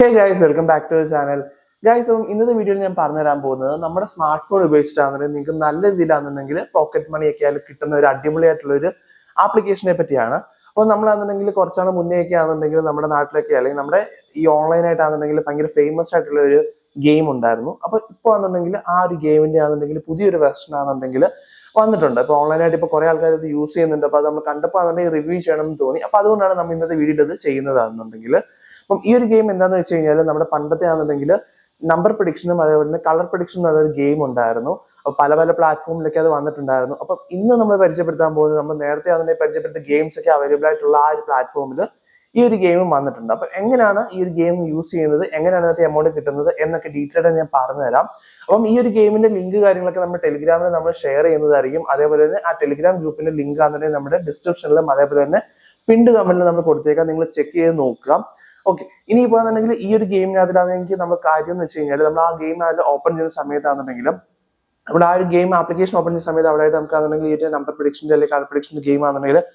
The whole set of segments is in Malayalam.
Hey guys, welcome back to the channel. Guys, ഇന്നത്തെ വീഡിയോയിൽ ഞാൻ പറഞ്ഞു തരാൻ പോകുന്നത് നമ്മുടെ സ്മാർട്ട് ഫോൺ ഉപയോഗിച്ചിട്ടാണെന്നുണ്ടെങ്കിൽ നിങ്ങൾക്ക് നല്ല രീതിയിലാണെന്നുണ്ടെങ്കിൽ പോക്കറ്റ് മണി ഒക്കെ ആയാലും കിട്ടുന്ന ഒരു അടിപൊളിയായിട്ടുള്ള ഒരു ആപ്ലിക്കേഷനെ പറ്റിയാണ്. അപ്പോൾ നമ്മളാണെന്നുണ്ടെങ്കിൽ കുറച്ചാണ് മുന്നേ ഒക്കെ ആണെന്നുണ്ടെങ്കിൽ നമ്മുടെ നാട്ടിലൊക്കെ അല്ലെങ്കിൽ നമ്മുടെ ഈ ഓൺലൈൻ ആയിട്ടാണെന്നുണ്ടെങ്കിൽ ഭയങ്കര ഫേമസ് ആയിട്ടുള്ള ഒരു ഗെയിം ഉണ്ടായിരുന്നു. അപ്പോൾ ഇപ്പോൾ ആണെന്നുണ്ടെങ്കിൽ ആ ഒരു ഗെയിമിന്റെ ആണെന്നുണ്ടെങ്കിൽ പുതിയൊരു വെർഷൻ ആണെന്നുണ്ടെങ്കിൽ വന്നിട്ടുണ്ട്. അപ്പോൾ ഓൺലൈനായിട്ട് ഇപ്പോൾ കുറെ ആൾക്കാർ ഇത് യൂസ് ചെയ്യുന്നുണ്ട്. അപ്പോൾ അത് നമ്മൾ കണ്ടപ്പോൾ ആണെന്നുണ്ടെങ്കിൽ റിവ്യൂ ചെയ്യണം എന്ന് തോന്നി. അപ്പോൾ അതുകൊണ്ടാണ് നമ്മൾ ഇന്നത്തെ വീഡിയോ ഇത് ചെയ്യുന്നതാണെന്നുണ്ടെങ്കിൽ. അപ്പം ഈ ഒരു ഗെയിം എന്താണെന്ന് വെച്ച് കഴിഞ്ഞാൽ നമ്മുടെ പണ്ടത്തെ ആണെന്നുണ്ടെങ്കിൽ നമ്പർ പ്രഡിക്ഷനും അതേപോലെ തന്നെ കളർ പ്രഡിക്ഷനും എന്നൊരു ഗെയിം ഉണ്ടായിരുന്നു. അപ്പോൾ പല പല പ്ലാറ്റ്ഫോമിലൊക്കെ അത് വന്നിട്ടുണ്ടായിരുന്നു. അപ്പം ഇന്ന് നമ്മൾ പരിചയപ്പെടുത്താൻ പോകുന്നത് നമ്മൾ നേരത്തെ അതിനെ പരിചയപ്പെടുത്ത ഗെയിംസ് ഒക്കെ അവൈലബിൾ ആയിട്ടുള്ള ആ ഒരു പ്ലാറ്റ്ഫോമിൽ ഈ ഒരു ഗെയിം വന്നിട്ടുണ്ട്. അപ്പം എങ്ങനെയാണ് ഈ ഒരു ഗെയിം യൂസ് ചെയ്യുന്നത്, എങ്ങനെയാണ് അതിനകത്ത് എമൗണ്ട് കിട്ടുന്നത് എന്നൊക്കെ ഡീറ്റെയിൽ ആയിട്ട് ഞാൻ പറഞ്ഞു തരാം. അപ്പം ഈ ഒരു ഗെയിമിന്റെ ലിങ്ക് കാര്യങ്ങളൊക്കെ നമ്മൾ ടെലിഗ്രാമിൽ നമ്മൾ ഷെയർ ചെയ്യുന്നതായിരിക്കും. അതേപോലെ തന്നെ ആ ടെലിഗ്രാം ഗ്രൂപ്പിന്റെ ലിങ്ക് ആണെന്നുണ്ടെങ്കിൽ നമ്മുടെ ഡിസ്ക്രിപ്ഷനിലും അതേപോലെ തന്നെ പിൻഡ് കമന്റിൽ നമ്മൾ കൊടുത്തേക്കാം. നിങ്ങൾ ചെക്ക് ചെയ്ത് നോക്കുക. ഓക്കെ, ഇനിയിപ്പോ ആണെന്നുണ്ടെങ്കിൽ ഈ ഒരു ഗെയിമിനകത്തിലാണെങ്കിൽ നമ്മൾ കാര്യം എന്ന് വെച്ച് കഴിഞ്ഞാൽ നമ്മൾ ആ ഗെയിം ഓപ്പൺ ചെയ്യുന്ന സമയത്താണെന്നുണ്ടെങ്കിലും നമ്മുടെ ആ ഒരു ഗെയിം ആപ്ലിക്കേഷൻ ഓപ്പൺ ചെയ്യുന്ന സമയത്ത് അവിടെ നമുക്ക് ആണെന്നുണ്ടെങ്കിൽ ഈ ഒരു നമ്പർ പ്രഡിക്ഷന്റെ അല്ലെങ്കിൽ കളർ പ്രഡിക്ഷന്റെ ഗെയിം ആണെന്നുണ്ടെങ്കിൽ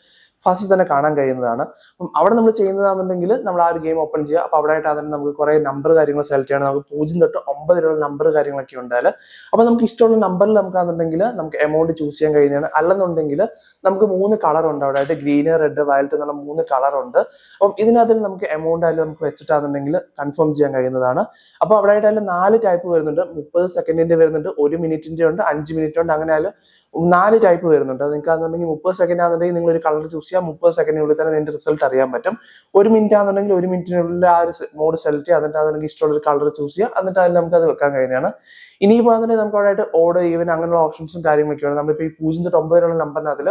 ഫസ്റ്റ് തന്നെ കാണാൻ കഴിയുന്നതാണ്. അപ്പം അവിടെ നമ്മൾ ചെയ്യുന്നതാണെന്നുണ്ടെങ്കിൽ നമ്മൾ ആ ഒരു ഗെയിം ഓപ്പൺ ചെയ്യുക. അപ്പോൾ അവിടെ ആയിട്ട് അതിന് നമുക്ക് കുറെ നമ്പർ കാര്യങ്ങൾ സെലക്ട് ചെയ്യണം. നമുക്ക് 0 തൊട്ട് 9 വരെയുള്ള നമ്പർ കാര്യങ്ങളൊക്കെ ഉണ്ടായാൽ അപ്പോൾ നമുക്ക് ഇഷ്ടമുള്ള നമ്പറിൽ നമുക്കാണെന്നുണ്ടെങ്കിൽ നമുക്ക് എമൗണ്ട് ചൂസ് ചെയ്യാൻ കഴിയുന്നതാണ്. അല്ലെന്നുണ്ടെങ്കിൽ നമുക്ക് 3 കളർ ഉണ്ട് അവിടെ ആയിട്ട്, ഗ്രീന്, റെഡ്, വയലറ്റ് എന്നുള്ള 3 കളർ ഉണ്ട്. അപ്പം ഇതിനകത്ത് നമുക്ക് എമൗണ്ട് ആയാലും നമുക്ക് വെച്ചിട്ടാണെന്നുണ്ടെങ്കിൽ കൺഫേം ചെയ്യാൻ കഴിയുന്നതാണ്. അപ്പോൾ അവിടെ ആയിട്ട് 4 ടൈപ്പ് വരുന്നുണ്ട്. 30 സെക്കൻഡിന്റെ വരുന്നുണ്ട്, 1 മിനിറ്റിന്റെ ഉണ്ട്, 5 മിനിറ്റ് ഉണ്ട്. അങ്ങനെ ആയാലും 4 ടൈപ്പ് വരുന്നുണ്ട്. നിങ്ങൾക്ക് ആണെന്നുണ്ടെങ്കിൽ 30 സെക്കൻഡ് ആണെന്നുണ്ടെങ്കിൽ നിങ്ങൾ ഒരു കളർ ചൂസ് ചെയ്യാം. 30 സെക്കൻഡിനുള്ളിൽ തന്നെ അതിന്റെ റിസൾട്ട് അറിയാൻ പറ്റും. 1 മിനിറ്റ് ആണെന്നുണ്ടെങ്കിൽ 1 മിനിറ്റിനുള്ളിൽ ആ ഒരു മോഡ് സെലക്ട് ചെയ്യുക. എന്നിട്ട് അതിനെങ്കിൽ ഇഷ്ടമുള്ള ഒരു കളർ ചൂസ് ചെയ്യുക. എന്നിട്ട് അതിൽ നമുക്ക് അത് വെക്കാൻ കഴിയുന്നതാണ്. ഇനിയിപ്പോൾ ആണെന്നുണ്ടെങ്കിൽ നമുക്ക് അവിടെ ആയിട്ട് ഓഡ്, ഈവൻ അങ്ങനെയുള്ള ഓപ്ഷൻസും കാര്യങ്ങളൊക്കെയാണ്. നമ്മളിപ്പോൾ ഈ 0 തൊട്ട് 9 വരെയുള്ള നമ്പറിനകത്തിൽ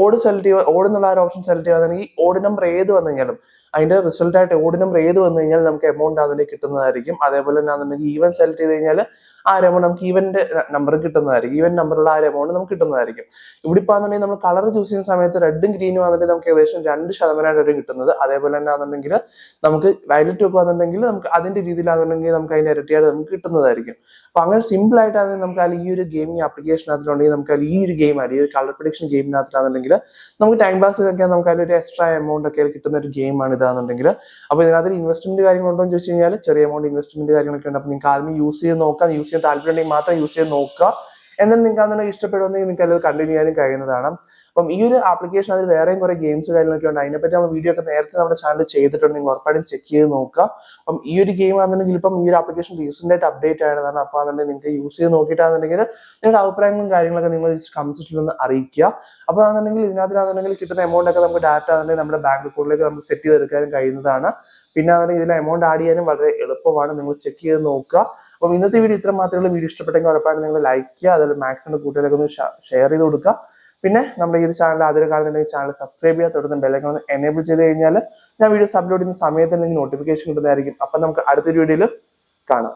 ഓഡ് സെലക്ട് ചെയ്യുക. ഓഡ് എന്നുള്ള ആ ഒരു ഓപ്ഷൻ സെലക്ട് ചെയ്യുകയാണെങ്കിൽ ഓഡ് നമ്പർ ഏത് വന്നു കഴിഞ്ഞാലും അതിന്റെ റിസൾട്ട് ആയിട്ട് ഓഡ് നമ്പർ ഏത് വന്നു കഴിഞ്ഞാൽ നമുക്ക് എമൗണ്ട് അതിലേക്ക് കിട്ടുന്നതായിരിക്കും. അതേപോലെ തന്നെ ആണെന്നുണ്ടെങ്കിൽ ഈവൻ സെലക്ട് ചെയ്ത് കഴിഞ്ഞാൽ ആ ഒരു എമൗണ്ട് നമുക്ക് ഈവന്റെ നമ്പർ കിട്ടുന്നതായിരിക്കും. ഈവൻ നമ്പറുള്ള ആ ഒരു എമൗണ്ട് നമുക്ക് കിട്ടുന്നതായിരിക്കും. ഇവിടെ ഇപ്പോൾ ആണെന്നുണ്ടെങ്കിൽ നമ്മൾ കളർ ചൂസ് ചെയ്യുന്ന സമയത്ത് റെഡും ഗ്രീനും ആണെന്നുണ്ടെങ്കിൽ നമുക്ക് ഏകദേശം 2% കിട്ടുന്നത്. അതേപോലെ തന്നെ ആണെന്നുണ്ടെങ്കിൽ നമുക്ക് വയലറ്റ് ഒക്കെ ആണെന്നുണ്ടെങ്കിൽ നമുക്ക് അതിന്റെ രീതിയിലാണെന്നുണ്ടെങ്കിൽ നമുക്ക് അതിന്റെ ഇരട്ടിയായിട്ട് നമുക്ക് കിട്ടുന്നതായിരിക്കും. അപ്പൊ അങ്ങനെ സിമ്പിൾ ആയിട്ടാണ് നമുക്ക് ഈ ഒരു ഗെയിമിംഗ് ആപ്ലിക്കേഷനകത്തിലുണ്ടെങ്കിൽ നമുക്ക് ഈ ഒരു ഗെയിം ഈ ഒരു കളർ പ്രഡിക്ഷൻ ഗെയിമിനകത്തിലാണെന്നുണ്ടെങ്കിൽ നമുക്ക് ടൈം പാസ് ഒക്കെ നമുക്ക് അതിലൊരു എക്സ്ട്രാ എമൗണ്ട് ഒക്കെ കിട്ടുന്ന ഒരു ഗെയിമാണ് ഇതാണെന്നുണ്ടെങ്കിൽ. അപ്പൊ ഇതിനകത്ത് ഇൻവെസ്റ്റ്മെന്റ് കാര്യങ്ങളുണ്ടോ എന്ന് ചോദിച്ചു കഴിഞ്ഞാൽ ചെറിയ എമൗണ്ട് ഇൻവെസ്റ്റ്മെന്റ് കാര്യങ്ങളൊക്കെ ഉണ്ട്. അപ്പൊ നിങ്ങൾക്ക് ആദ്യം യൂസ് ചെയ്ത് നോക്കാം. യൂസ് ചെയ്യാൻ താല്പര്യം ഉണ്ടെങ്കിൽ മാത്രം യൂസ് ചെയ്ത് നോക്കുക. എന്നാൽ നിങ്ങൾക്ക് അതിനെ ഇഷ്ടപ്പെടുമെങ്കിൽ നിങ്ങൾക്ക് അത് കണ്ടിന്യൂ ചെയ്യാനും കഴിയുന്നതാണ്. അപ്പം ഈ ഒരു ആപ്ലിക്കേഷൻ അതിൽ വേറെയും കുറെ ഗെയിംസ് കാര്യങ്ങളൊക്കെ ഉണ്ട്. അതിനെപ്പറ്റി നമ്മൾ വീഡിയോ ഒക്കെ നേരത്തെ നമ്മുടെ ചാനൽ ചെയ്തിട്ടുണ്ട്. നിങ്ങൾ ഉറപ്പായിട്ടും ചെക്ക് ചെയ്ത് നോക്കുക. അപ്പം ഈ ഒരു ഗെയിം ആണെന്നുണ്ടെങ്കിൽ ഇപ്പം ഈ ഒരു ആപ്ലിക്കേഷൻ റീസെന്റ് ആയിട്ട് അപ്ഡേറ്റ് ആയതാണ്. അപ്പോൾ അതുകൊണ്ട് നിങ്ങൾക്ക് യൂസ് ചെയ്ത് നോക്കിയിട്ടാണെന്നുണ്ടെങ്കിൽ നിങ്ങളുടെ അഭിപ്രായങ്ങളും കാര്യങ്ങളൊക്കെ നിങ്ങൾ കമന്റ് സെക്ഷനിൽ ഒന്ന് അറിയിക്കുക. അപ്പോൾ ആണെന്നുണ്ടെങ്കിൽ ഇതിനകത്തിലാണെന്നുണ്ടെങ്കിൽ കിട്ടുന്ന എമൗണ്ട് ഒക്കെ നമുക്ക് ഡാറ്റ ആണെന്നുണ്ടെങ്കിൽ നമ്മുടെ ബാങ്ക് അക്കൗണ്ടിലേക്ക് നമുക്ക് സെറ്റ് ചെയ്തെടുക്കാനും കഴിയുന്നതാണ്. പിന്നെ ആണെന്നുണ്ടെങ്കിൽ ഇതിൽ എമൗണ്ട് ആഡ് ചെയ്യാനും വളരെ എളുപ്പമാണ്. നിങ്ങൾ ചെക്ക് ചെയ്ത് നോക്കുക. അപ്പം ഇന്നത്തെ വീഡിയോ ഇത്ര മാത്രമേ ഉള്ളൂ. വീഡിയോ ഇഷ്ടപ്പെട്ടെങ്കിൽ ഉറപ്പായിട്ട് നിങ്ങൾ ലൈക്ക് ചെയ്യുക. അതുപോലെ മാക്സിമം കൂട്ടുകാരൊക്കെ ഒന്ന് ഷെയർ ചെയ്ത് കൊടുക്കുക. പിന്നെ നമ്മുടെ ഈ ഒരു ചാനൽ ആദ്യം കാണുന്നുണ്ടെങ്കിൽ ചാനൽ സബ്സ്ക്രൈബ് ചെയ്യുക. തുടർന്ന് ബെല്ലൈക്കൺ ഒന്ന് എനേബിൾ ചെയ്ത് കഴിഞ്ഞാൽ ഞാൻ വീഡിയോസ് അപ്ലോഡ് ചെയ്യുന്ന സമയത്ത് നിങ്ങൾക്ക് നോട്ടിഫിക്കേഷൻ കിട്ടുന്നതായിരിക്കും. അപ്പം നമുക്ക് അടുത്തൊരു വീഡിയോയിൽ കാണാം.